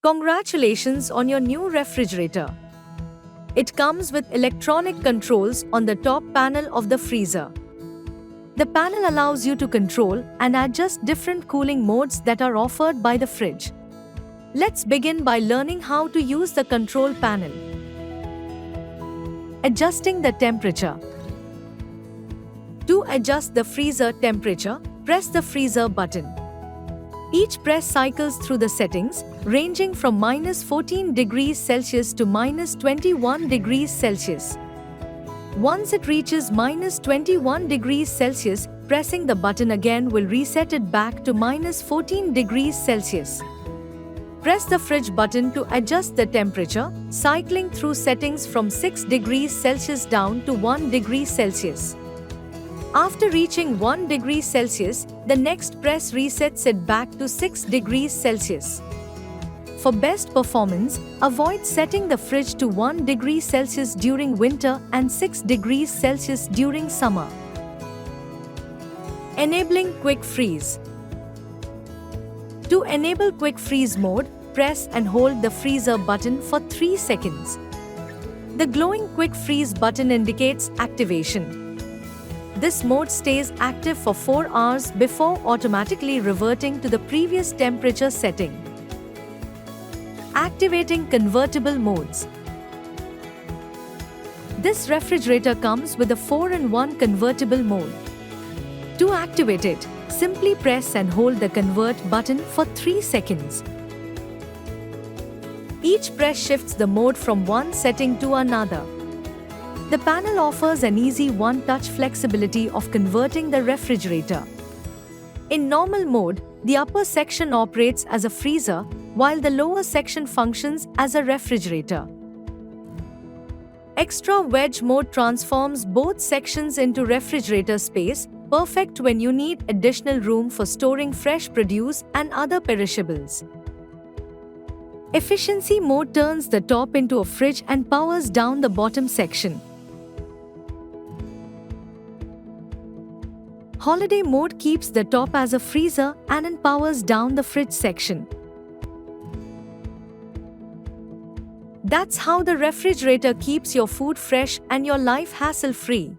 Congratulations on your new refrigerator. It comes with electronic controls on the top panel of the freezer. The panel allows you to control and adjust different cooling modes that are offered by the fridge. Let's begin by learning how to use the control panel. Adjusting the temperature. To adjust the freezer temperature, press the freezer button. Each press cycles through the settings, ranging from -14 degrees Celsius to -21 degrees Celsius. Once it reaches -21 degrees Celsius, pressing the button again will reset it back to -14 degrees Celsius. Press the fridge button to adjust the temperature, cycling through settings from 6 degrees Celsius down to 1 degree Celsius. After reaching 1 degree Celsius, the next press resets it back to 6 degrees Celsius. For best performance, avoid setting the fridge to 1 degree Celsius during winter and 6 degrees Celsius during summer. Enabling Quick Freeze. To enable Quick Freeze mode, press and hold the freezer button for 3 seconds. The glowing Quick Freeze button indicates activation. This mode stays active for 4 hours before automatically reverting to the previous temperature setting. Activating convertible modes. This refrigerator comes with a 4-in-1 convertible mode. To activate it, simply press and hold the convert button for 3 seconds. Each press shifts the mode from one setting to another. The panel offers an easy one-touch flexibility of converting the refrigerator. In normal mode, the upper section operates as a freezer, while the lower section functions as a refrigerator. Extra wedge mode transforms both sections into refrigerator space, perfect when you need additional room for storing fresh produce and other perishables. Efficiency mode turns the top into a fridge and powers down the bottom section. Holiday mode keeps the top as a freezer and powers down the fridge section. That's how the refrigerator keeps your food fresh and your life hassle-free.